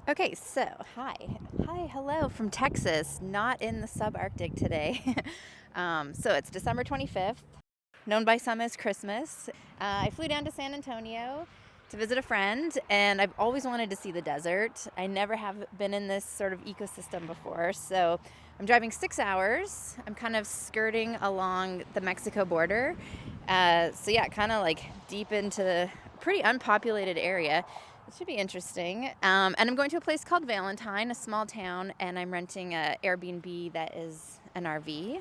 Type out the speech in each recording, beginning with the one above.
Okay, so hello from Texas, not in the subarctic today. So it's December 25th, known by some as Christmas. I flew down to San Antonio to visit a friend, and I've always wanted to see the desert. I never have been in this sort of ecosystem before, so I'm driving 6 hours. I'm kind of skirting along the Mexico border. So yeah, kind of like deep into the pretty unpopulated area. It should be interesting. And I'm going to a place called Valentine, a small town, and I'm renting an Airbnb that is an RV.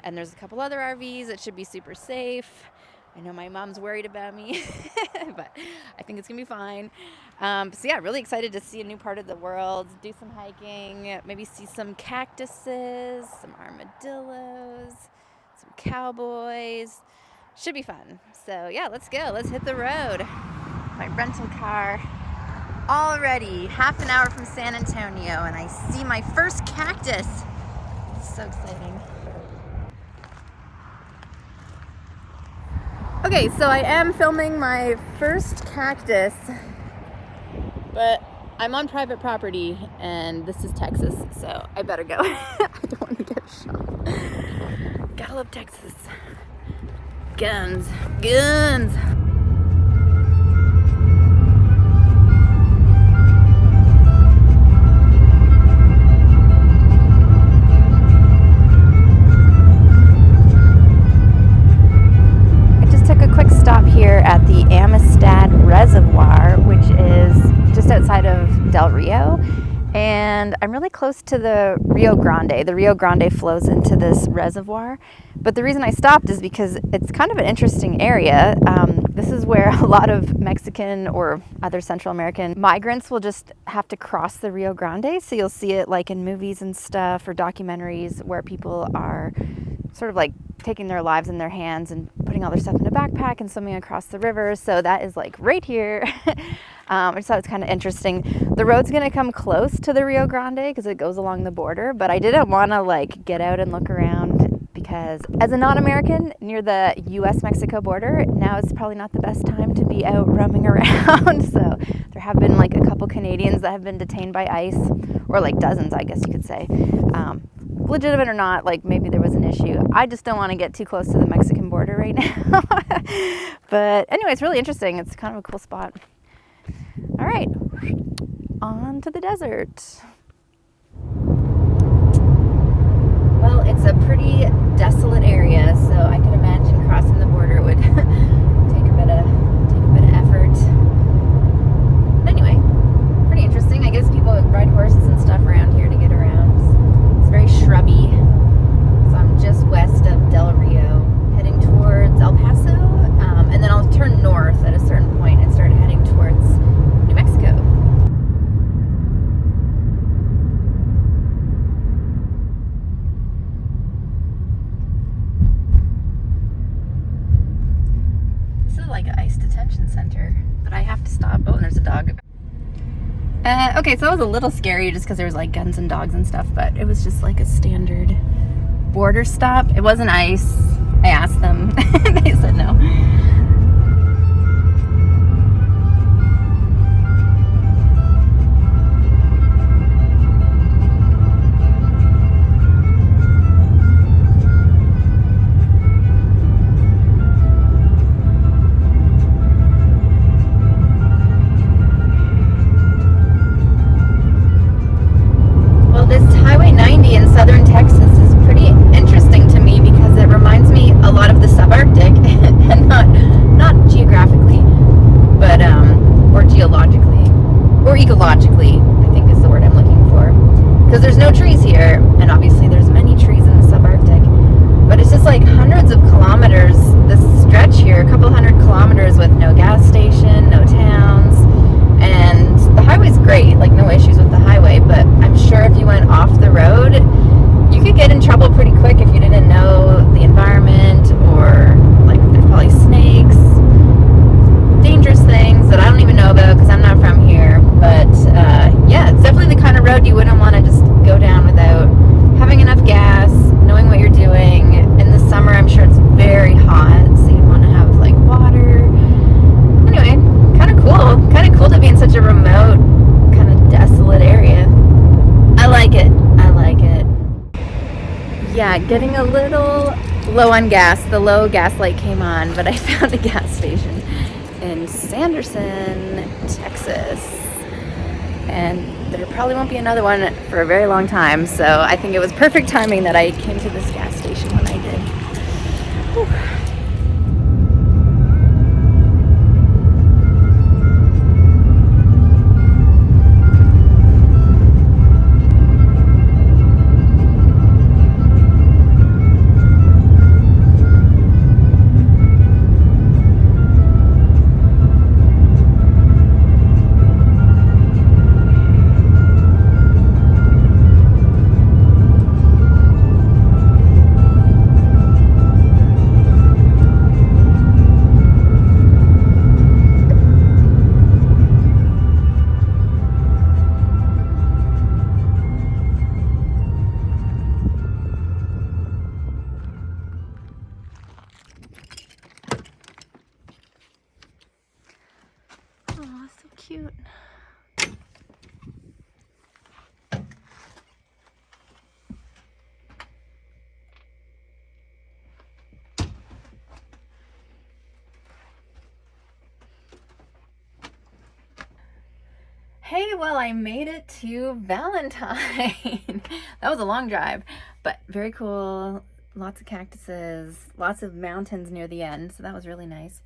And there's a couple other RVs. It should be super safe. I know my mom's worried about me, but I think it's going to be fine. So yeah, really excited to see a new part of the world, do some hiking, maybe see some cactuses, some armadillos, some cowboys. Should be fun. So yeah, let's go. Let's hit the road. My rental car. Already half an hour from San Antonio, and I see my first cactus. It's so exciting. Okay, so I am filming my first cactus, but I'm on private property, and this is Texas, so I better go. I don't want to get shot. Gotta love Texas. Guns. At the Amistad Reservoir, which is just outside of Del Rio, and I'm really close to the Rio Grande. The Rio Grande flows into this reservoir, but the reason I stopped is because it's kind of an interesting area. This is where a lot of Mexican or other Central American migrants will just have to cross the Rio Grande, so you'll see it like in movies and stuff or documentaries where people are sort of like taking their lives in their hands and putting all their stuff in a backpack and swimming across the river. So that is like right here. I just thought it was kind of interesting. The road's going to come close to the Rio Grande because it goes along the border, but I didn't want to like get out and look around because as a non-American near the US-Mexico border, now is probably not the best time to be out roaming around. So there have been like a couple Canadians that have been detained by ICE, or like dozens, I guess you could say. Legitimate or not, like maybe there was an issue. I just don't want to get too close to the Mexican border right now. But anyway, it's really interesting. It's kind of a cool spot. All right, on to the desert. Well, it's a pretty desolate area, so I can imagine crossing the border would take a bit of effort. But anyway, pretty interesting. I guess people ride horses and stuff around here to get around. It's very shrubby. So I'm just west of Del Rio, heading towards El Paso, and then I'll turn north at a certain point and start heading towards New Mexico. This is like an ICE detention center, but I have to stop. Oh, and there's a dog. Okay, so that was a little scary just because there was like guns and dogs and stuff, but it was just like a standard border stop. It wasn't ICE. I asked them. They said no. Southern Texas is pretty interesting to me because it reminds me a lot of the subarctic, and not geographically, but or geologically, or ecologically, I think is the word I'm looking for. Because there's no trees here, and obviously there's many trees in the subarctic, but it's just like hundreds of kilometers, this stretch here, a couple hundred kilometers with no gas station, no towns, and the highway's great, like no issues with the highway, but I'm sure if you went off the road, you could get in trouble pretty quick if you didn't know the environment, or like there's probably snakes, dangerous things that I don't even know about because I'm not from here. But yeah, it's definitely the kind of road you wouldn't want to just go down without having enough gas, knowing what you're doing. In the summer, I'm sure it's very hot, so you'd want to have like water. Anyway, kind of cool to be in such a remote, kind of desolate area. getting a little low on gas. The low gas light came on, but I found a gas station in Sanderson, Texas. And there probably won't be another one for a very long time, so I think it was perfect timing that I came to this gas station when I did. Whew. Oh, so cute. Hey, well, I made it to Valentine. That was a long drive, but very cool. Lots of cactuses, lots of mountains near the end, so that was really nice.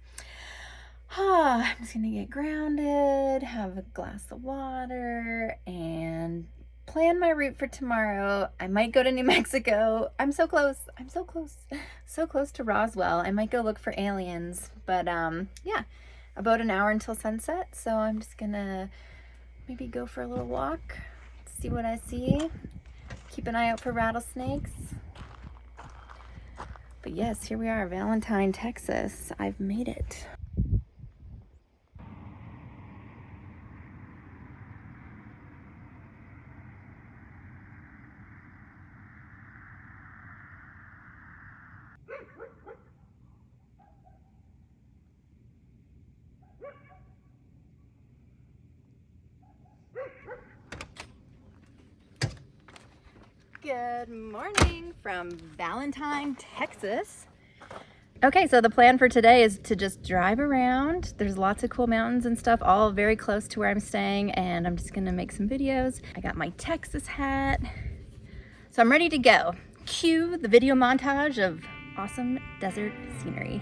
I'm just gonna get grounded, have a glass of water, and plan my route for tomorrow. I might go to New Mexico. I'm so close. I'm so close. So close to Roswell. I might go look for aliens, but yeah, about an hour until sunset, so I'm just gonna maybe go for a little walk, see what I see, keep an eye out for rattlesnakes. But yes, here we are, Valentine, Texas. I've made it. Good morning from Valentine, Texas. Okay, so the plan for today is to just drive around. There's lots of cool mountains and stuff, all very close to where I'm staying, and I'm just gonna make some videos. I got my Texas hat, so I'm ready to go. Cue the video montage of awesome desert scenery.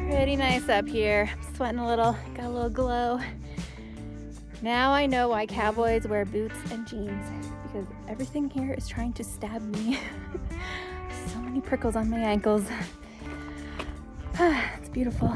Pretty nice up here. I'm sweating a little, got a little glow. Now I know why cowboys wear boots and jeans, because everything here is trying to stab me. So many prickles on my ankles. It's beautiful.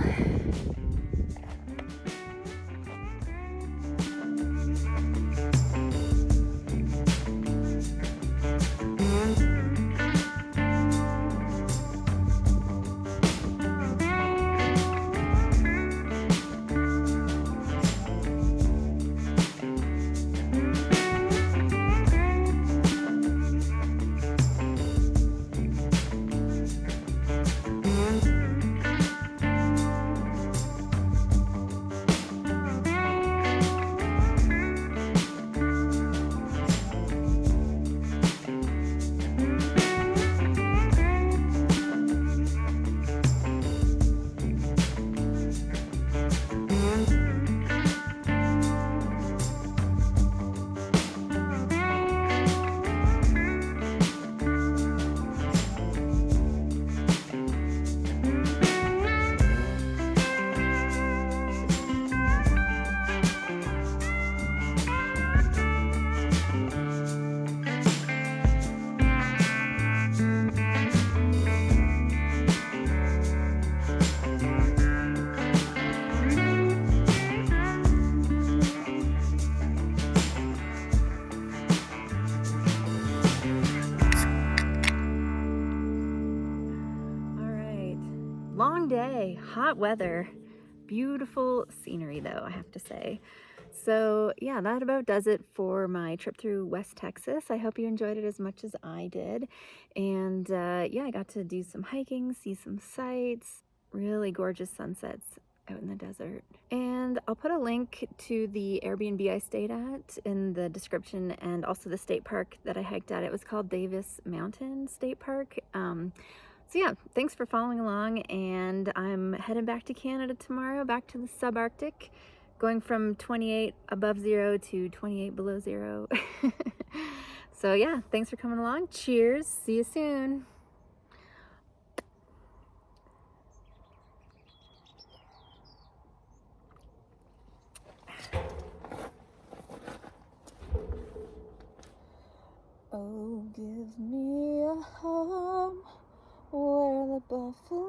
Long day, hot weather, beautiful scenery though, I have to say. So yeah, that about does it for my trip through West Texas. I hope you enjoyed it as much as I did. And yeah, I got to do some hiking, see some sights, really gorgeous sunsets out in the desert. And I'll put a link to the Airbnb I stayed at in the description, and also the state park that I hiked at. It was called Davis Mountain State Park. So yeah, thanks for following along, and I'm heading back to Canada tomorrow, back to the subarctic, going from 28 above zero to 28 below zero. So yeah, thanks for coming along. Cheers. See you soon. Oh, give me a home where the buffalo